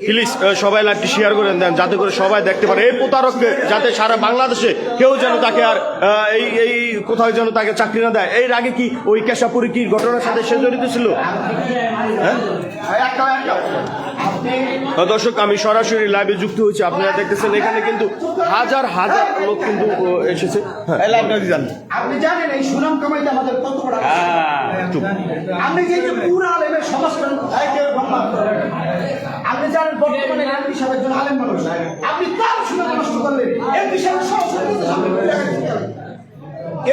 Please সবাই লাইভটি share করে দেন যাতে করে সবাই দেখতে পারে এই প্রতারককে, যাতে সারা বাংলাদেশে কেউ যেন তাকে আর এই কোথাও যেন তাকে চাকরি না দেয়। এর আগে কি ওই কেশাপুরে কি ঘটনার সাথে সে জড়িত ছিল? দর্শক, আমি সরাসরি লাইভে যুক্ত হয়েছি, আপনারা দেখতেছেন এখানে কিন্তু হাজার হাজার লোক কিন্তু এসেছে। আপনি জানেন এই সুনাম কামাইতে আমাদের কত বড়, আপনি যে পুরো আলেমের সংস্করণ, আপনি জানেন বর্তমানে এমপি সাহেব একজন আলেম মানুষ, আপনি তার সুনাম নষ্ট করলেন। এমপি সাহেব সরাসরি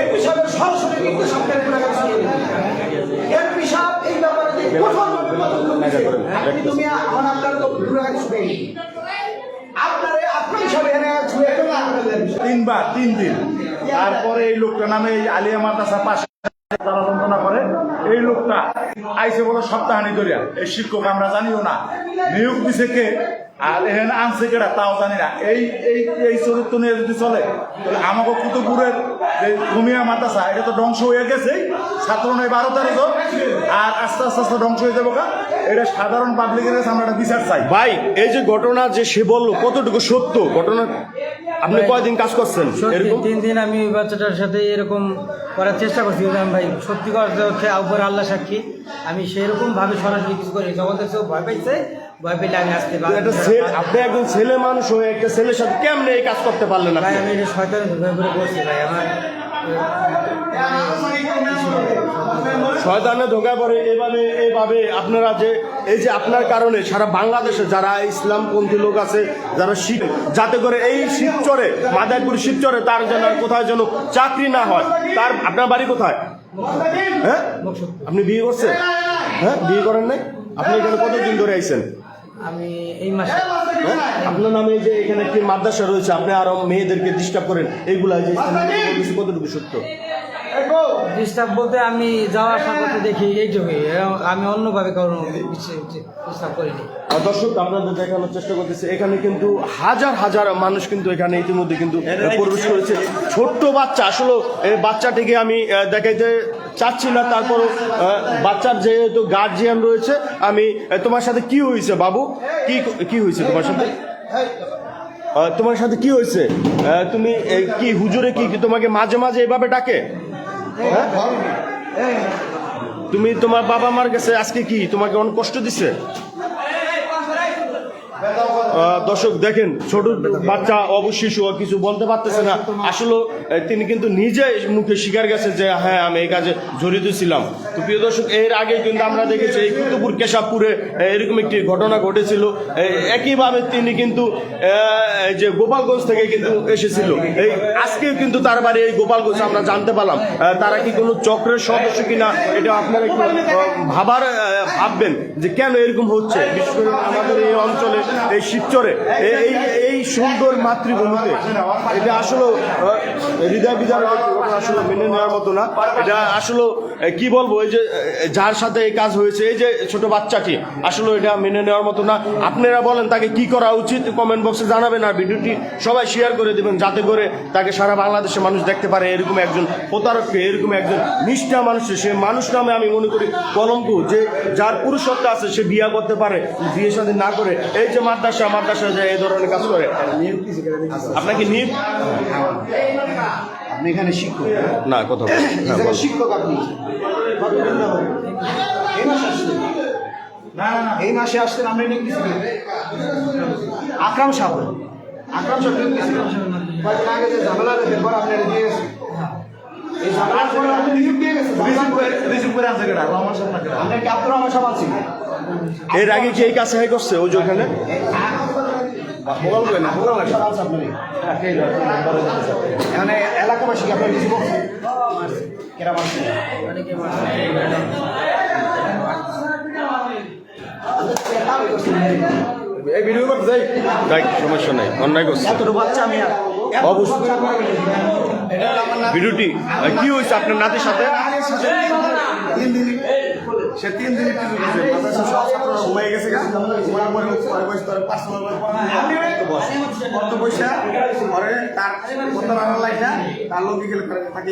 এমপি সাহেবের সরাসরি কিন্তু সামনে এমপি সাহেব এই ব্যাপারে আপনি তুমি এখন আপনার তো পুরো শুনে আপনারে আপনার হিসাবে এনে ছুঁয়ে তিনবার 3 দিন তারপরে এই লোকটা নামে এই আলিয়া মাদ্রাসা পাশে যারা যন্ত্রণা করে এই লোকটা আইসে বলো সপ্তাহানি করিয়া এই শিক্ষক আমরা জানিও না নিয়োগ দিছে কে আর এখানে আনছে কেটা তাও জানি না। এই এই এই চরিত্র নিয়ে যদি চলে তাহলে আমাকে কুতুবপুরের যে ঘুমিয়া মাদ্রাসা এটা তো ধ্বংস হয়ে গেছে, ছাত্র নয় 12-13 জন, আর আস্তে আস্তে আস্তে ধ্বংস হয়ে যাবো। এটা সাধারণ পাবলিকের কাছে আমরা একটা বিচার চাই। ভাই, এই যে ঘটনা যে সে বললো কতটুকু সত্য ঘটনা? আপনি কয়দিন কাজ করছেন এরকম? 3 দিন আমি ওই বাচ্চাটার সাথে এরকম করার চেষ্টা করছিলাম ভাই। সত্যি কথা হচ্ছে উপর আল্লাহ সাক্ষী, আমি সেরকম ভাবে সরাসরি কিছু করি। যখন দেখছি ভয় পাইছে, ভয় পেলে আমি আসতে পারি। আপনি একজন ছেলে মানুষ হয়ে একটা ছেলের সাথে কেমনে এই কাজ করতে পারলেন? ভাই আমি এটা শয়তানের ধোঁকায় পড়ে বলছি ভাই। আমার শয়তানের ধোঁকায় পড়ে এভাবে আপনারা যে এই যে আপনার কারণে সারা বাংলাদেশে যারা ইসলামপন্থী লোক আছে যারা যাতে করে এই শিবচরে মাদারীপুর শিবচরে তার যেন কোথায় যেন চাকরি না হয়। তার আপনার বাড়ি কোথায়? হ্যাঁ, আপনি বিয়ে করছেন? হ্যাঁ, বিয়ে করেন নাই? আপনি এখানে কতদিন ধরে আইছেন? আমি এই মাসে আপনার নামে যে এখানে একটি মাদ্রাসা রয়েছে, আপনি আরো মেয়েদেরকে ডিস্টার্ব করেন, এইগুলা যে কতটুকু সত্য? ডিস্টার্ব বলতে আমি যাওয়া আসা করতে দেখি এইটুকুই, আমি অন্যভাবে কারণ ডিস্টার্ব করিনি। দর্শক, আপনাদের দেখানোর চেষ্টা করতেছে এখানে কিন্তু হাজার হাজার মানুষ কিন্তু এখানে ইতিমধ্যে কিন্তু প্রবেশ করেছে। ছোট্ট বাচ্চা, আসলে এই বাচ্চাটিকে আমি দেখাইতে চাচ্ছি না, তারপর বাচ্চার যেহেতু গার্জিয়ান রয়েছে, আমি তোমার সাথে কি হয়েছে বাবু? কি হয়েছে তোমার সাথে? তোমার সাথে কি হয়েছে? তুমি কি হুজুরে কি তোমাকে মাঝে মাঝে এভাবে ডাকে? তুমি তোমার বাবা মার কাছে আজকে কি তোমাকে অনেক কষ্ট দিচ্ছে? দর্শক দেখেন, ছোট বাচ্চা অবশ্যই কিছু বলতে পারতেছে না। আসলে তিনি কিন্তু নিজে মুখে স্বীকার গেছে যে হ্যাঁ আমি এই কাজে জড়িত ছিলাম। তো প্রিয় দর্শক, এর আগে কিন্তু আমরা দেখেছি এই কুতুবপুর কেশাবপুরে এরকম একটি ঘটনা ঘটেছিল। একইভাবে তিনি কিন্তু যে গোপালগঞ্জ থেকে কিন্তু এসেছিল। এই আজকেও কিন্তু তার বাড়ি এই গোপালগঞ্জ, আমরা জানতে পারলাম। তারা কি কোনো চক্রের সদস্য কিনা এটা আপনারা একটু ভাববেন যে কেন এরকম হচ্ছে, বিশেষ করে আমাদের এই অঞ্চলে এই শিবচরে এই সুন্দর মাতৃভূমিতে। এটা আসলে হৃদয় বিদারক আসলে মেনে নেওয়ার মতো না। এটা আসলে কি বলবো, এই যে যার সাথে এই কাজ হয়েছে, এই যে ছোট বাচ্চাটি, আসলে এটা মেনে নেওয়ার মতো না। আপনারা বলেন তাকে কি করা উচিত, কমেন্ট বক্সে জানাবেন, আর ভিডিওটি সবাই শেয়ার করে দেবেন যাতে করে তাকে সারা বাংলাদেশের মানুষ দেখতে পারে এরকম একজন প্রতারককে, এরকম একজন নিষ্ঠা মানুষের। সে মানুষ নামে আমি মনে করি কলঙ্ক, যে যার পুরুষত্ব আছে সে বিয়ে করতে পারে, বিয়ে শাদী না করে এই যে মাদ্রাসা যায় এই ধরনের কাজ করে। আপনাকে নিয়ে আপনি এখানে শিক্ষক না কথা শিক্ষক আপনি এই মাসে আসছেন। আমরা আকরাম সাহেব কয়েকদিন আগে যে ঝামেলা দেখেন পর আপনার দিয়ে গেছে, এই ঝামেলার পরে আপনি নিয়োগ দিয়ে গেছেন। আপনার কি আব্দুর রহমান সাহেব আছেন? এর আগে কি এই কাজ করছে ওই যে ওখানে? মানে এলাকাবাসী আপনার কিছু বলছেন? সমস্যা নাই, অন্যায় করছে বাচ্চা আমি অবশ্যই। ভিডিওটি কি হয়েছে আপনার নাতির সাথে? সে 3 দিন সব ছাত্র ঘুমাই গেছে, তার লোক গেলে তাকে